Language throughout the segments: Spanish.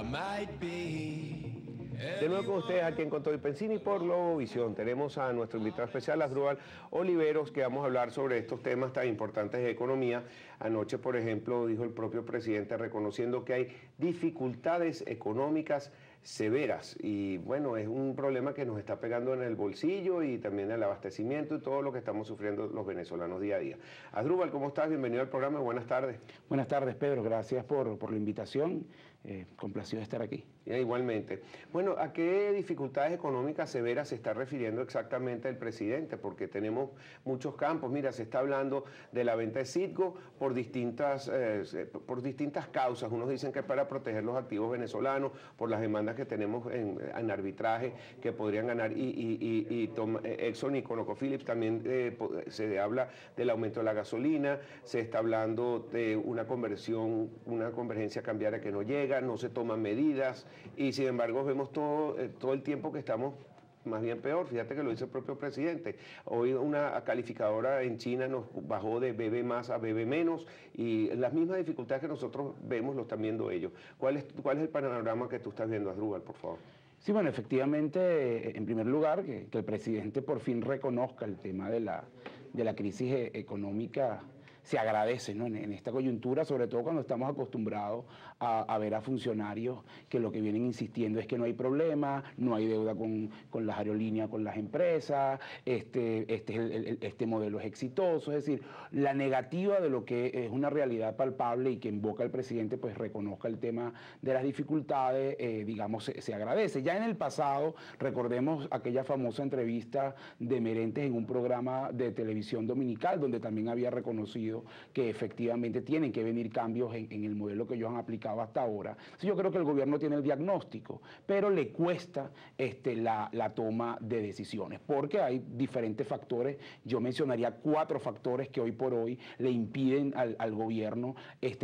De nuevo con ustedes aquí en Control Pensini por Globovisión. Tenemos a nuestro invitado especial, Asdrúbal Oliveros, que vamos a hablar sobre estos temas tan importantes de economía. Anoche, por ejemplo, dijo el propio presidente reconociendo que hay dificultades económicas severas y bueno, es un problema que nos está pegando en el bolsillo y también en el abastecimiento y todo lo que estamos sufriendo los venezolanos día a día. Asdrúbal, ¿cómo estás? Bienvenido al programa, buenas tardes. Buenas tardes, Pedro, gracias por la invitación, complacido de estar aquí. Igualmente. Bueno, ¿a qué dificultades económicas severas se está refiriendo exactamente el presidente? Porque tenemos muchos campos. Mira, se está hablando de la venta de Citgo por distintas causas. Unos dicen que es para proteger los activos venezolanos, por las demandas que tenemos en arbitraje que podrían ganar Exxon y ConocoPhillips. También se habla del aumento de la gasolina, se está hablando de una convergencia cambiaria que no llega, no se toman medidas y sin embargo vemos todo el tiempo que estamos más bien peor. Fíjate que lo dice el propio presidente. Hoy una calificadora en China nos bajó de BB más a BB menos y las mismas dificultades que nosotros vemos lo están viendo ellos. ¿Cuál es el panorama que tú estás viendo, Asdrúbal, por favor? Sí, bueno, efectivamente, en primer lugar, que el presidente por fin reconozca el tema de la crisis económica se agradece, ¿no? En esta coyuntura, sobre todo cuando estamos acostumbrados a ver a funcionarios que lo que vienen insistiendo es que no hay problema, no hay deuda con las aerolíneas, con las empresas, este modelo es exitoso. Es decir, la negativa de lo que es una realidad palpable y que invoca el presidente, pues reconozca el tema de las dificultades, digamos, se agradece. Ya en el pasado, recordemos aquella famosa entrevista de Merentes en un programa de televisión dominical, donde también había reconocido que efectivamente tienen que venir cambios en el modelo que ellos han aplicado hasta ahora. Entonces yo creo que el gobierno tiene el diagnóstico, pero le cuesta la toma de decisiones, porque hay diferentes factores. Yo mencionaría 4 factores que hoy por hoy le impiden al gobierno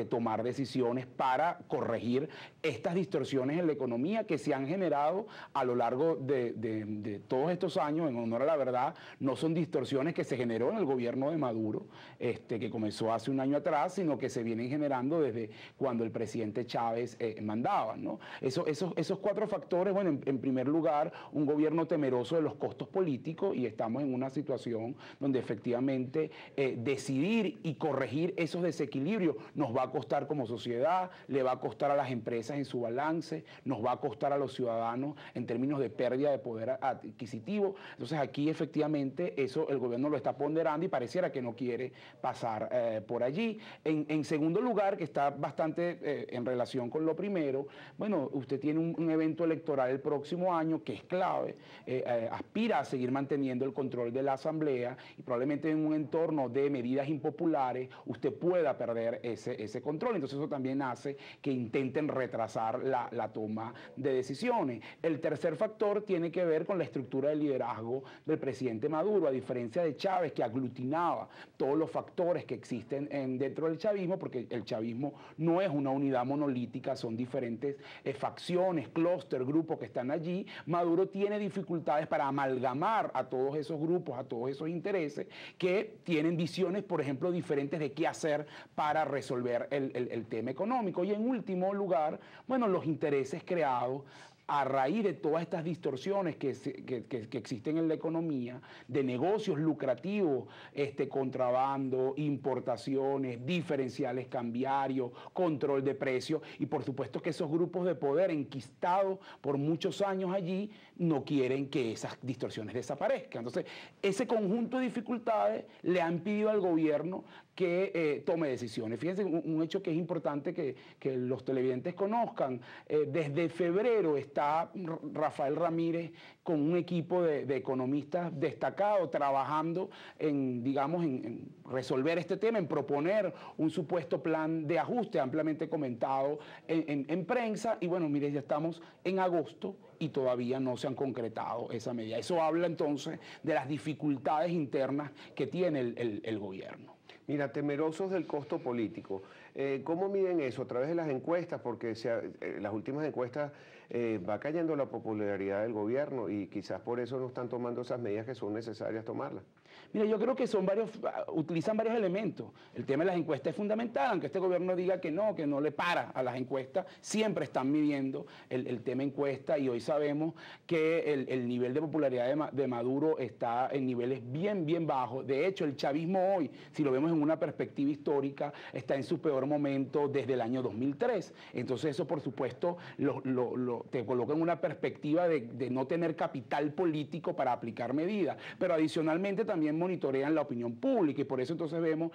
tomar decisiones para corregir estas distorsiones en la economía que se han generado a lo largo de todos estos años. En honor a la verdad, no son distorsiones que se generó en el gobierno de Maduro, que comenzó hace un año atrás, sino que se vienen generando desde cuando el presidente Chávez mandaba, ¿no? Esos 4 factores, bueno, en primer lugar, un gobierno temeroso de los costos políticos, y estamos en una situación donde efectivamente decidir y corregir esos desequilibrios nos va a costar como sociedad, le va a costar a las empresas en su balance, nos va a costar a los ciudadanos en términos de pérdida de poder adquisitivo. Entonces aquí efectivamente eso el gobierno lo está ponderando y pareciera que no quiere pasar por allí. En segundo lugar, que está bastante en relación con lo primero, bueno, usted tiene un evento electoral el próximo año que es clave, aspira a seguir manteniendo el control de la Asamblea y probablemente en un entorno de medidas impopulares usted pueda perder ese control. Entonces eso también hace que intenten retrasar la toma de decisiones. El tercer factor tiene que ver con la estructura de liderazgo del presidente Maduro, a diferencia de Chávez, que aglutinaba todos los factores que existen dentro del chavismo, porque el chavismo no es una unidad monolítica, son diferentes facciones, clúster, grupos que están allí. Maduro tiene dificultades para amalgamar a todos esos grupos, a todos esos intereses que tienen visiones, por ejemplo, diferentes de qué hacer para resolver el tema económico. Y en último lugar, bueno, los intereses creados a raíz de todas estas distorsiones que existen en la economía, de negocios lucrativos, contrabando, importaciones, diferenciales cambiarios, control de precios, y por supuesto que esos grupos de poder enquistados por muchos años allí no quieren que esas distorsiones desaparezcan. Entonces, ese conjunto de dificultades le han pedido al gobierno que tome decisiones. Fíjense, un hecho que es importante que los televidentes conozcan. Desde febrero está Rafael Ramírez con un equipo de economistas destacados trabajando en resolver este tema, en proponer un supuesto plan de ajuste ampliamente comentado en prensa. Y bueno, mire, ya estamos en agosto y todavía no se han concretado esa medida. Eso habla entonces de las dificultades internas que tiene el gobierno. Mira, temerosos del costo político. ¿Cómo miden eso? A través de las encuestas, porque las últimas encuestas va cayendo la popularidad del gobierno y quizás por eso no están tomando esas medidas que son necesarias tomarlas. Mira, yo creo que utilizan varios elementos. El tema de las encuestas es fundamental, aunque este gobierno diga que no le para a las encuestas, siempre están midiendo el tema encuesta y hoy sabemos que el nivel de popularidad de Maduro está en niveles bien bajos. De hecho, el chavismo hoy, si lo vemos en una perspectiva histórica, está en su peor momento desde el año 2003. Entonces eso, por supuesto, te coloca en una perspectiva de no tener capital político para aplicar medidas. Pero adicionalmente también monitorean la opinión pública y por eso entonces vemos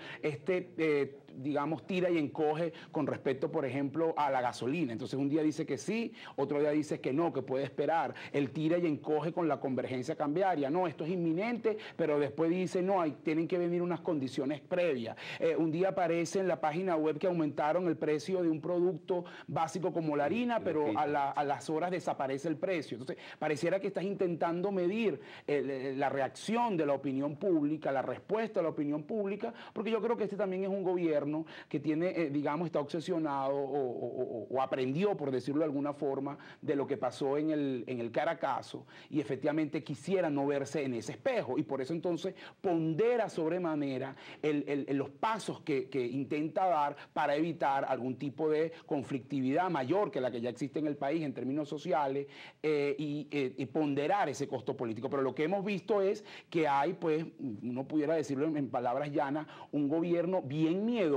digamos, tira y encoge con respecto, por ejemplo, a la gasolina. Entonces un día dice que sí, otro día dice que no, que puede esperar. El tira y encoge con la convergencia cambiaria. No, esto es inminente, pero después dice, no, tienen que venir unas condiciones previas. Un día aparece en la página web que aumentaron el precio de un producto básico como la harina, pero a las horas desaparece el precio. Entonces, pareciera que estás intentando medir la reacción de la opinión pública, la respuesta a la opinión pública, porque yo creo que este también es un gobierno que tiene, digamos, está obsesionado o aprendió, por decirlo de alguna forma, de lo que pasó en el Caracazo y efectivamente quisiera no verse en ese espejo y por eso entonces pondera sobremanera los pasos que intenta dar para evitar algún tipo de conflictividad mayor que la que ya existe en el país en términos sociales y ponderar ese costo político. Pero lo que hemos visto es que hay, pues, uno pudiera decirlo en palabras llanas, un gobierno bien miedoso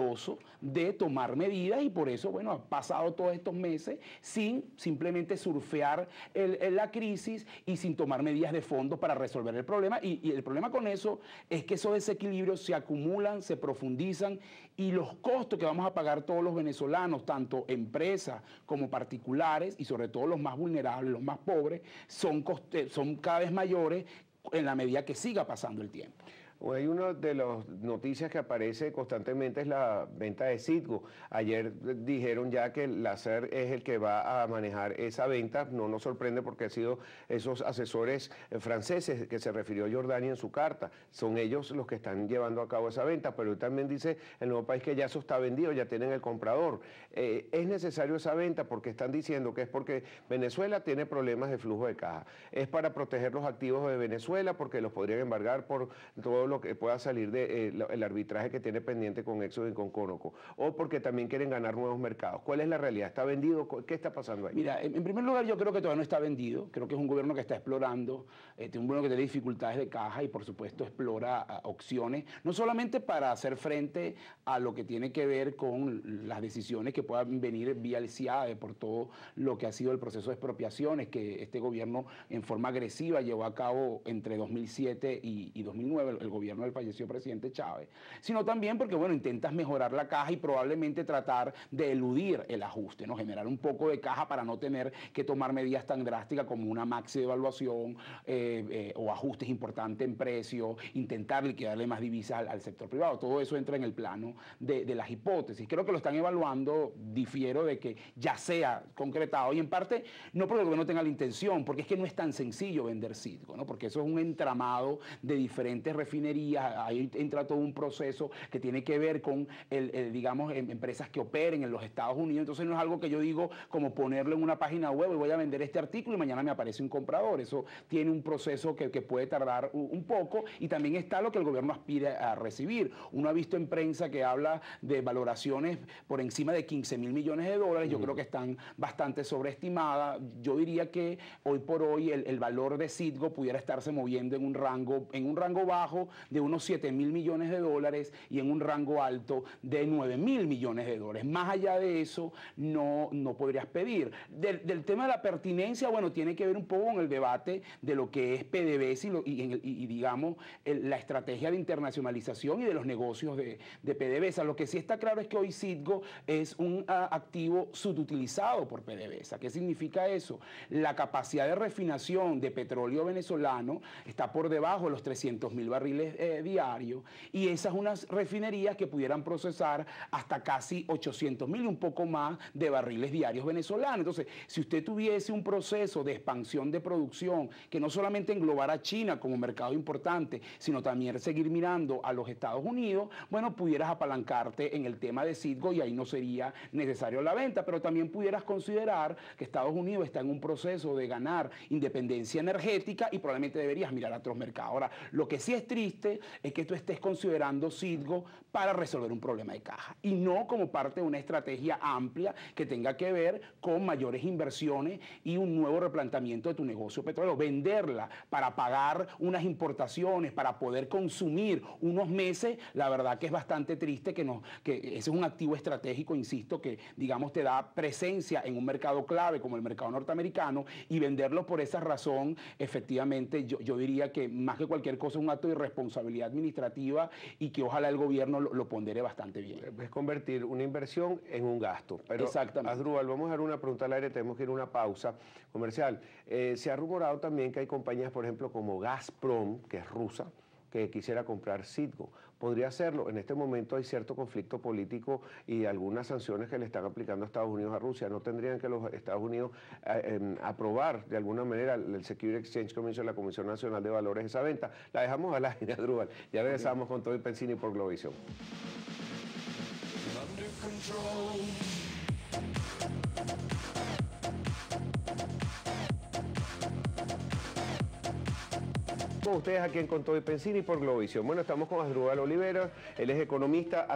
de tomar medidas y por eso, bueno, ha pasado todos estos meses sin simplemente surfear la crisis y sin tomar medidas de fondo para resolver el problema. Y el problema con eso es que esos desequilibrios se acumulan, se profundizan y los costos que vamos a pagar todos los venezolanos, tanto empresas como particulares y sobre todo los más vulnerables, los más pobres, son cada vez mayores en la medida que siga pasando el tiempo. Hay una de las noticias que aparece constantemente es la venta de Citgo. Ayer dijeron ya que la SER es el que va a manejar esa venta. No nos sorprende porque han sido esos asesores franceses que se refirió Jordania en su carta. Son ellos los que están llevando a cabo esa venta, pero también dice el Nuevo País que ya eso está vendido, ya tienen el comprador. ¿Es necesario esa venta? Porque están diciendo que es porque Venezuela tiene problemas de flujo de caja. Es para proteger los activos de Venezuela porque los podrían embargar por todo lo que pueda salir del arbitraje que tiene pendiente con Exxon y con Conoco, o porque también quieren ganar nuevos mercados. ¿Cuál es la realidad? ¿Está vendido? ¿Qué está pasando ahí? Mira, en primer lugar yo creo que todavía no está vendido, creo que es un gobierno que está explorando, tiene un gobierno que tiene dificultades de caja y por supuesto explora opciones, no solamente para hacer frente a lo que tiene que ver con las decisiones que puedan venir vía el CIADE por todo lo que ha sido el proceso de expropiaciones que este gobierno en forma agresiva llevó a cabo entre 2007 y 2009, el gobierno del fallecido presidente Chávez, sino también porque, bueno, intentas mejorar la caja y probablemente tratar de eludir el ajuste, ¿no? Generar un poco de caja para no tener que tomar medidas tan drásticas como una maxi devaluación o ajustes importantes en precios, intentar liquidarle más divisas al sector privado. Todo eso entra en el plano de las hipótesis. Creo que lo están evaluando, difiero de que ya sea concretado y en parte no porque el gobierno tenga la intención, porque es que no es tan sencillo vender Citgo, ¿no? Porque eso es un entramado de diferentes refinerías, ahí entra todo un proceso que tiene que ver con, digamos, empresas que operen en los Estados Unidos, entonces no es algo que yo digo como ponerlo en una página web y voy a vender este artículo y mañana me aparece un comprador, eso tiene un proceso que puede tardar un poco y también está lo que el gobierno aspira a recibir. Uno ha visto en prensa que habla de valoraciones por encima de 15.000 millones de dólares, yo creo que están bastante sobreestimadas, yo diría que hoy por hoy el valor de Citgo pudiera estarse moviendo en un rango bajo de unos 7.000 millones de dólares y en un rango alto de 9.000 millones de dólares. Más allá de eso, no podrías pedir. Del tema de la pertinencia, bueno, tiene que ver un poco con el debate de lo que es PDVSA y digamos, la estrategia de internacionalización y de los negocios de PDVSA. Lo que sí está claro es que hoy Citgo es un activo subutilizado por PDVSA. ¿Qué significa eso? La capacidad de refinación de petróleo venezolano está por debajo de los 300.000 barriles diarios y esas unas refinerías que pudieran procesar hasta casi 800.000 y un poco más de barriles diarios venezolanos. Entonces, si usted tuviese un proceso de expansión de producción que no solamente englobara a China como mercado importante, sino también seguir mirando a los Estados Unidos, bueno, pudieras apalancarte en el tema de Citgo y ahí no sería necesario la venta, pero también pudieras considerar que Estados Unidos está en un proceso de ganar independencia energética y probablemente deberías mirar a otros mercados. Ahora, lo que sí es triste triste es que tú estés considerando Citgo para resolver un problema de caja y no como parte de una estrategia amplia que tenga que ver con mayores inversiones y un nuevo replanteamiento de tu negocio petrolero. Venderla para pagar unas importaciones, para poder consumir unos meses, la verdad que es bastante triste que ese es un activo estratégico, insisto, que digamos te da presencia en un mercado clave como el mercado norteamericano, y venderlo por esa razón, efectivamente, yo diría que más que cualquier cosa es un acto de irresponsabilidad administrativa y que ojalá el gobierno lo pondere bastante bien. Es convertir una inversión en un gasto. Pero, exactamente. Asdrúbal, vamos a dar una pregunta al aire, tenemos que ir a una pausa comercial. Se ha rumorado también que hay compañías, por ejemplo, como Gazprom, que es rusa, que quisiera comprar Citgo. Podría hacerlo. En este momento hay cierto conflicto político y algunas sanciones que le están aplicando Estados Unidos a Rusia. ¿No tendrían que los Estados Unidos aprobar de alguna manera el Security Exchange Commission, la Comisión Nacional de Valores, esa venta? La dejamos al aire, Asdrúbal. Ya regresamos con Toby Pensini por Globovisión. Con ustedes aquí en Con Todo y Pensini por Globovisión. Bueno, estamos con Asdrúbal Olivero, él es economista,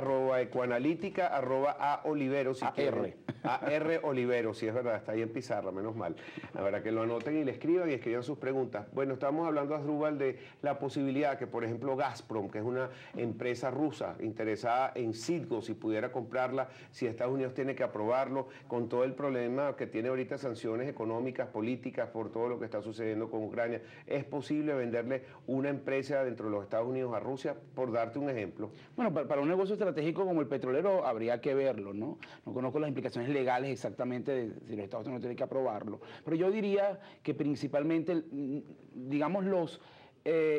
@ecoanalítica, @aolivero, si quieren. AR Olivero, sí es verdad, está ahí en pizarra, menos mal. La verdad que lo anoten y le escriban y escriban sus preguntas. Bueno, estamos hablando, Asdrúbal, de la posibilidad que, por ejemplo, Gazprom, que es una empresa rusa interesada en Citgo, si pudiera comprarla, si Estados Unidos tiene que aprobarlo, con todo el problema que tiene ahorita, sanciones económicas, políticas, por todo lo que está sucediendo con Ucrania, ¿es posible venderle una empresa dentro de los Estados Unidos a Rusia, por darte un ejemplo? Bueno, para un negocio estratégico como el petrolero habría que verlo, ¿no? No conozco las implicaciones legales exactamente de si los Estados Unidos tienen que aprobarlo, pero yo diría que principalmente, digamos, los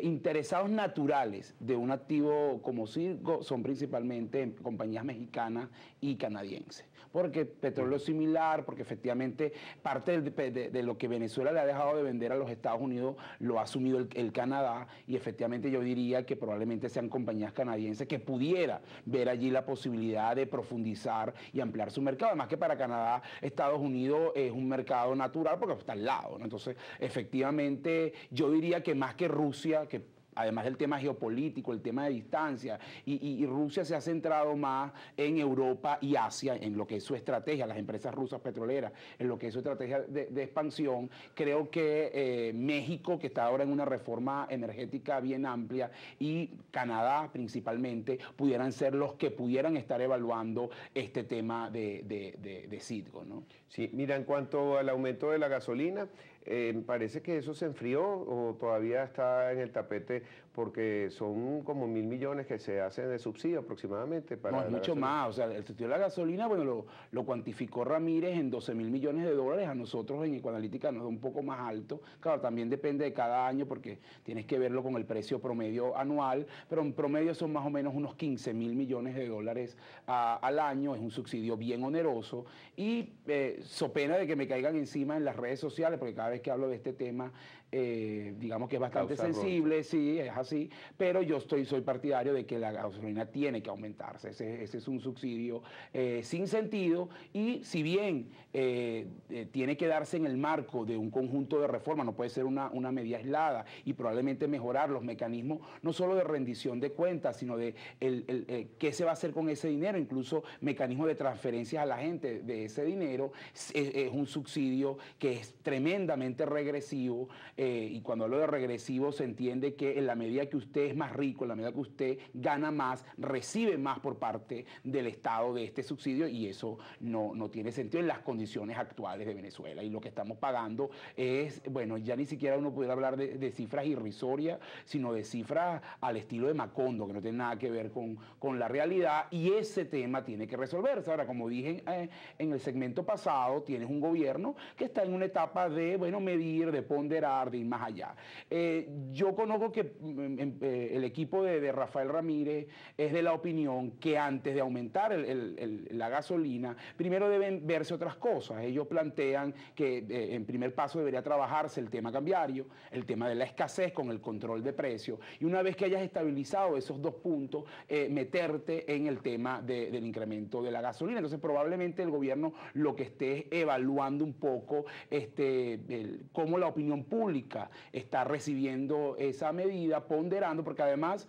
interesados naturales de un activo como Citgo son principalmente compañías mexicanas y canadienses, porque petróleo es similar, porque efectivamente parte de lo que Venezuela le ha dejado de vender a los Estados Unidos lo ha asumido el Canadá, y efectivamente yo diría que probablemente sean compañías canadienses que pudiera ver allí la posibilidad de profundizar y ampliar su mercado. Además que para Canadá, Estados Unidos es un mercado natural porque está al lado, ¿no? Entonces, efectivamente, yo diría que más que Rusia, que además del tema geopolítico, el tema de distancia, y Rusia se ha centrado más en Europa y Asia, en lo que es su estrategia, las empresas rusas petroleras, en lo que es su estrategia de expansión. Creo que México, que está ahora en una reforma energética bien amplia, y Canadá principalmente, pudieran ser los que pudieran estar evaluando este tema de Citgo, ¿no? Sí, mira, en cuanto al aumento de la gasolina, parece que eso se enfrió o todavía está en el tapete, porque son como 1.000 millones que se hacen de subsidio aproximadamente. No, es mucho más. O sea, el subsidio de la gasolina, bueno, lo cuantificó Ramírez en 12.000 millones de dólares. A nosotros en Ecoanalítica nos da un poco más alto. Claro, también depende de cada año porque tienes que verlo con el precio promedio anual, pero en promedio son más o menos unos 15.000 millones de dólares al año. Es un subsidio bien oneroso y so pena de que me caigan encima en las redes sociales, porque cada vez que hablo de este tema, digamos que es bastante sensible, sí, es así, pero yo soy partidario de que la gasolina tiene que aumentarse. Ese es un subsidio sin sentido, y si bien tiene que darse en el marco de un conjunto de reformas, no puede ser una medida aislada, y probablemente mejorar los mecanismos no solo de rendición de cuentas, sino de qué se va a hacer con ese dinero, incluso mecanismos de transferencias a la gente de ese dinero. Es un subsidio que es tremendamente regresivo, y cuando hablo de regresivo se entiende que en la medida que usted es más rico, en la medida que usted gana más, recibe más por parte del Estado de este subsidio, y eso no tiene sentido en las condiciones actuales de Venezuela. Y lo que estamos pagando es, bueno, ya ni siquiera uno pudiera hablar de cifras irrisorias, sino de cifras al estilo de Macondo, que no tiene nada que ver con la realidad, y ese tema tiene que resolverse. Ahora, como dije en el segmento pasado, tienes un gobierno que está en una etapa de, bueno, medir, de ponderar, de ir más allá. Yo conozco que el equipo de Rafael Ramírez es de la opinión que antes de aumentar la gasolina, primero deben verse otras cosas. Ellos plantean que en primer paso debería trabajarse el tema cambiario, el tema de la escasez con el control de precios, y una vez que hayas estabilizado esos dos puntos, meterte en el tema del incremento de la gasolina. Entonces probablemente el gobierno lo que esté es evaluando un poco cómo la opinión pública está recibiendo esa medida, ponderando, porque además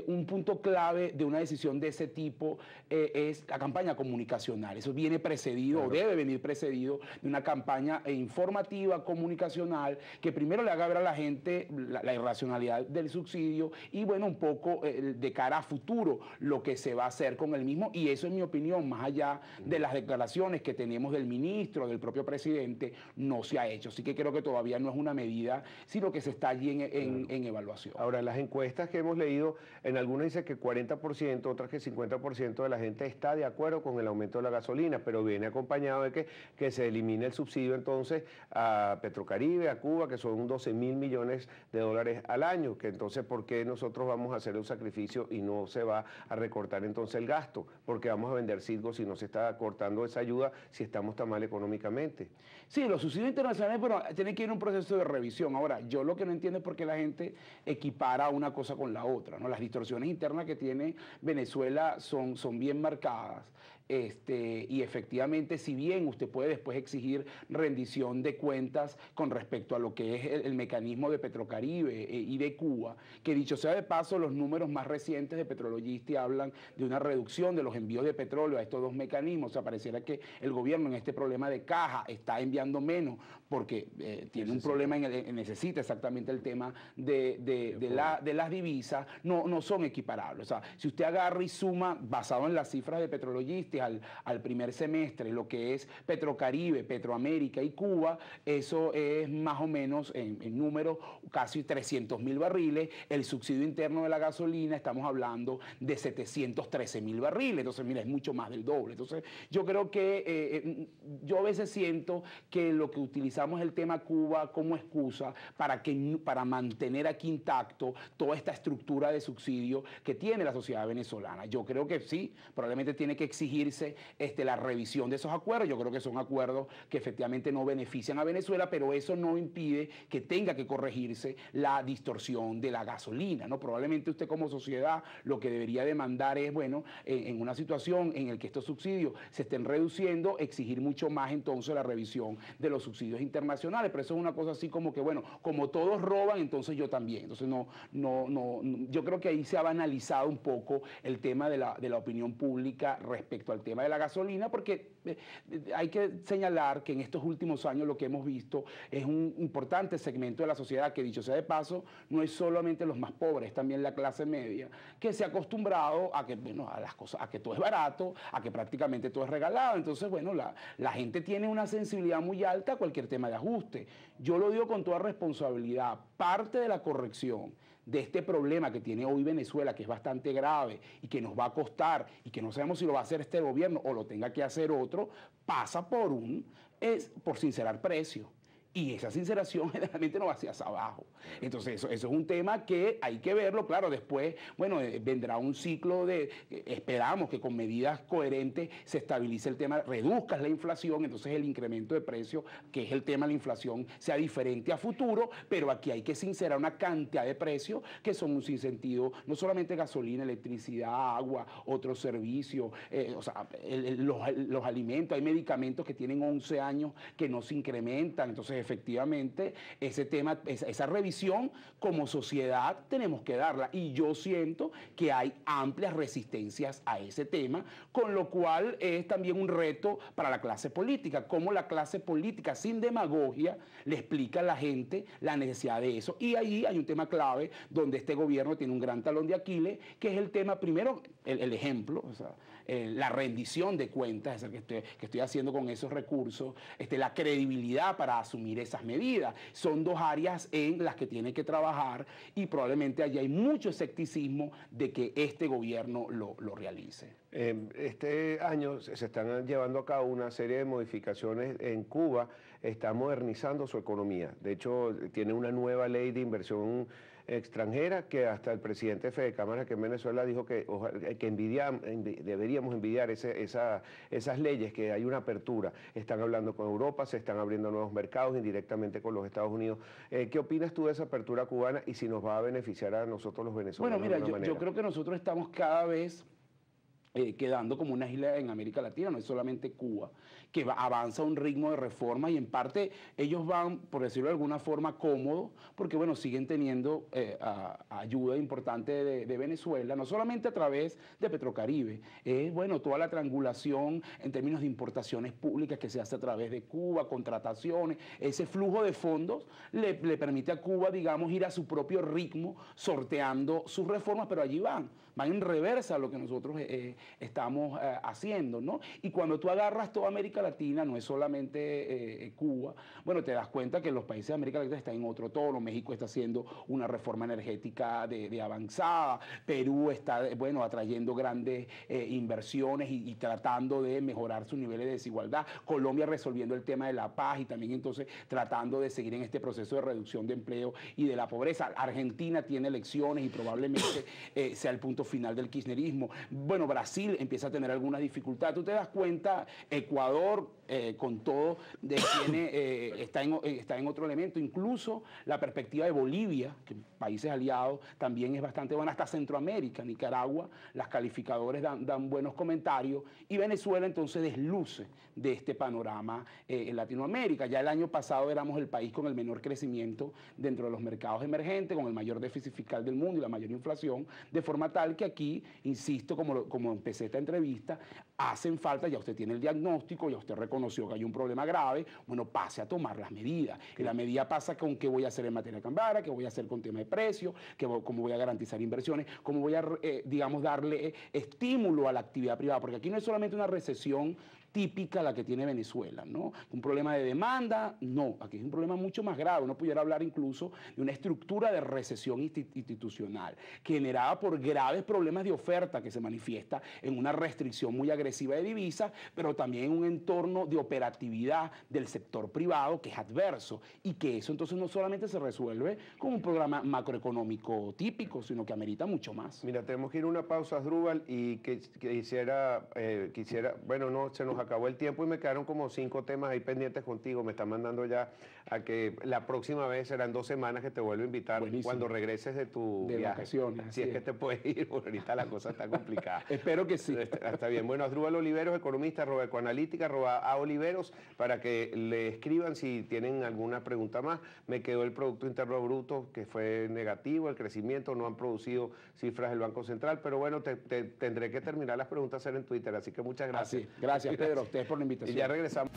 un punto clave de una decisión de ese tipo es la campaña comunicacional. Eso viene precedido, claro, o debe venir precedido de una campaña informativa, comunicacional, que primero le haga ver a la gente la irracionalidad del subsidio y, bueno, un poco de cara a futuro lo que se va a hacer con el mismo, y eso, en mi opinión, más allá de las declaraciones que tenemos del ministro, del propio presidente, no se ha hecho. Así que creo que todavía no es una medida, sino que se está allí en evaluación. Ahora, las encuestas que hemos leído, en algunas dice que 40%, otras que 50% de la gente está de acuerdo con el aumento de la gasolina, pero viene acompañado de que se elimine el subsidio entonces a Petrocaribe, a Cuba, que son 12.000 millones de dólares al año, que entonces ¿por qué nosotros vamos a hacer un sacrificio y no se va a recortar entonces el gasto? Porque vamos a vender Citgo si no se está cortando esa ayuda, si estamos tan mal económicamente. Sí, los subsidios internacionales, bueno, tienen que ir en un proceso de revisión. Ahora, yo lo que no entiendo es por qué la gente equipara una cosa con la otra, ¿no? Las distorsiones internas que tiene Venezuela son bien marcadas. Y efectivamente, si bien usted puede después exigir rendición de cuentas con respecto a lo que es el mecanismo de Petrocaribe y de Cuba, que dicho sea de paso, los números más recientes de Petrologisti hablan de una reducción de los envíos de petróleo a estos dos mecanismos. O sea, pareciera que el gobierno en este problema de caja está enviando menos porque tiene un problema, necesita exactamente el tema de las divisas, no son equiparables. O sea, si usted agarra y suma, basado en las cifras de Petrologisti, al primer semestre, lo que es Petrocaribe, Petroamérica y Cuba, eso es más o menos en números casi 300.000 barriles. El subsidio interno de la gasolina, estamos hablando de 713.000 barriles. Entonces, mira, es mucho más del doble. Entonces, yo creo que yo a veces siento que lo que utilizamos es el tema Cuba como excusa para mantener aquí intacto toda esta estructura de subsidio que tiene la sociedad venezolana. Yo creo que sí, probablemente tiene que exigir la revisión de esos acuerdos. Yo creo que son acuerdos que efectivamente no benefician a Venezuela, pero eso no impide que tenga que corregirse la distorsión de la gasolina, ¿no? Probablemente usted como sociedad lo que debería demandar es, bueno, en una situación en la que estos subsidios se estén reduciendo, exigir mucho más entonces la revisión de los subsidios internacionales, pero eso es una cosa así como que, bueno, como todos roban, entonces yo también. Entonces yo creo que ahí se ha banalizado un poco el tema de la opinión pública respecto al tema de la gasolina, porque hay que señalar que en estos últimos años lo que hemos visto es un importante segmento de la sociedad que, dicho sea de paso, no es solamente los más pobres, es también la clase media, que se ha acostumbrado a que, bueno, a las cosas, a que todo es barato, a que prácticamente todo es regalado. Entonces, bueno, la gente tiene una sensibilidad muy alta a cualquier tema de ajuste. Yo lo digo con toda responsabilidad, parte de la corrección de este problema que tiene hoy Venezuela, que es bastante grave y que nos va a costar y que no sabemos si lo va a hacer este gobierno o lo tenga que hacer otro, pasa por sincerar precios. Y esa sinceración generalmente no va hacia abajo. Entonces, eso es un tema que hay que verlo. Claro, después, bueno, vendrá un ciclo esperamos que con medidas coherentes se estabilice el tema, reduzcas la inflación, entonces el incremento de precios, que es el tema de la inflación, sea diferente a futuro, pero aquí hay que sincerar una cantidad de precios que son un sinsentido, no solamente gasolina, electricidad, agua, otros servicios, o sea, los alimentos, hay medicamentos que tienen 11 años que no se incrementan. Entonces, efectivamente, ese tema, esa revisión como sociedad tenemos que darla, y yo siento que hay amplias resistencias a ese tema, con lo cual es también un reto para la clase política, cómo la clase política sin demagogia le explica a la gente la necesidad de eso. Y ahí hay un tema clave donde este gobierno tiene un gran talón de Aquiles, que es el tema, primero, el ejemplo, o sea, la rendición de cuentas, es el que estoy haciendo con esos recursos, la credibilidad para asumir esas medidas. Son dos áreas en las que tiene que trabajar, y probablemente allí hay mucho escepticismo de que este gobierno lo realice. Este año se están llevando a cabo una serie de modificaciones en Cuba, está modernizando su economía. De hecho, tiene una nueva ley de inversión extranjera que hasta el presidente de Fedecámara aquí en Venezuela dijo que deberíamos envidiar esas leyes, que hay una apertura. Están hablando con Europa, se están abriendo nuevos mercados indirectamente con los Estados Unidos. ¿Qué opinas tú de esa apertura cubana y si nos va a beneficiar a nosotros los venezolanos? Bueno, mira, yo creo que nosotros estamos cada vez quedando como una isla en América Latina, no es solamente Cuba, que avanza a un ritmo de reforma y en parte ellos van, por decirlo de alguna forma, cómodos, porque bueno, siguen teniendo ayuda importante de Venezuela, no solamente a través de Petrocaribe, bueno, toda la triangulación en términos de importaciones públicas que se hace a través de Cuba, contrataciones, ese flujo de fondos le permite a Cuba, digamos, ir a su propio ritmo, sorteando sus reformas, pero allí van en reversa a lo que nosotros estamos haciendo, ¿no? Y cuando tú agarras toda América Latina, no es solamente Cuba, bueno, te das cuenta que los países de América Latina están en otro tono. México está haciendo una reforma energética de avanzada, Perú está, bueno, atrayendo grandes inversiones y tratando de mejorar sus niveles de desigualdad, Colombia resolviendo el tema de la paz y también entonces tratando de seguir en este proceso de reducción de empleo y de la pobreza. Argentina tiene elecciones y probablemente sea el punto final del kirchnerismo. Bueno, Brasil empieza a tener algunas dificultades. Tú te das cuenta, Ecuador, con todo, está en otro elemento. Incluso la perspectiva de Bolivia, que países aliados, también es bastante buena. Hasta Centroamérica, Nicaragua, las calificadores dan buenos comentarios. Y Venezuela entonces desluce de este panorama en Latinoamérica. Ya el año pasado éramos el país con el menor crecimiento dentro de los mercados emergentes, con el mayor déficit fiscal del mundo y la mayor inflación, de forma tal que aquí, insisto, como empecé esta entrevista, hacen falta, ya usted tiene el diagnóstico, ya usted reconoció que hay un problema grave, bueno, pase a tomar las medidas. Y la medida pasa con qué voy a hacer en materia cambiaria, qué voy a hacer con tema de precios, cómo voy a garantizar inversiones, cómo voy a, digamos, darle estímulo a la actividad privada, porque aquí no es solamente una recesión típica la que tiene Venezuela, ¿no? Un problema de demanda, no, aquí es un problema mucho más grave. Uno pudiera hablar incluso de una estructura de recesión institucional generada por graves problemas de oferta que se manifiesta en una restricción muy agresiva de divisas, pero también en un entorno de operatividad del sector privado que es adverso y que eso entonces no solamente se resuelve con un programa macroeconómico típico, sino que amerita mucho más. Mira, tenemos que ir a una pausa, Asdrúbal, y quisiera, bueno, no, se nos acabó el tiempo y me quedaron como 5 temas ahí pendientes contigo. Me están mandando ya a que la próxima vez serán 2 semanas que te vuelvo a invitar. Buenísimo. Cuando regreses de tu viaje. Vacaciones. Si es que te puedes ir, porque ahorita la cosa está complicada. Espero que sí. Está bien. Bueno, Asdrúbal Oliveros, economista, @ecoanalítica, @aoliveros, para que le escriban si tienen alguna pregunta más. Me quedó el Producto Interno Bruto, que fue negativo, el crecimiento, no han producido cifras del Banco Central, pero bueno, tendré que terminar las preguntas a hacer en Twitter, así que muchas gracias. Gracias, Pedro, a ustedes por la invitación. Y ya regresamos.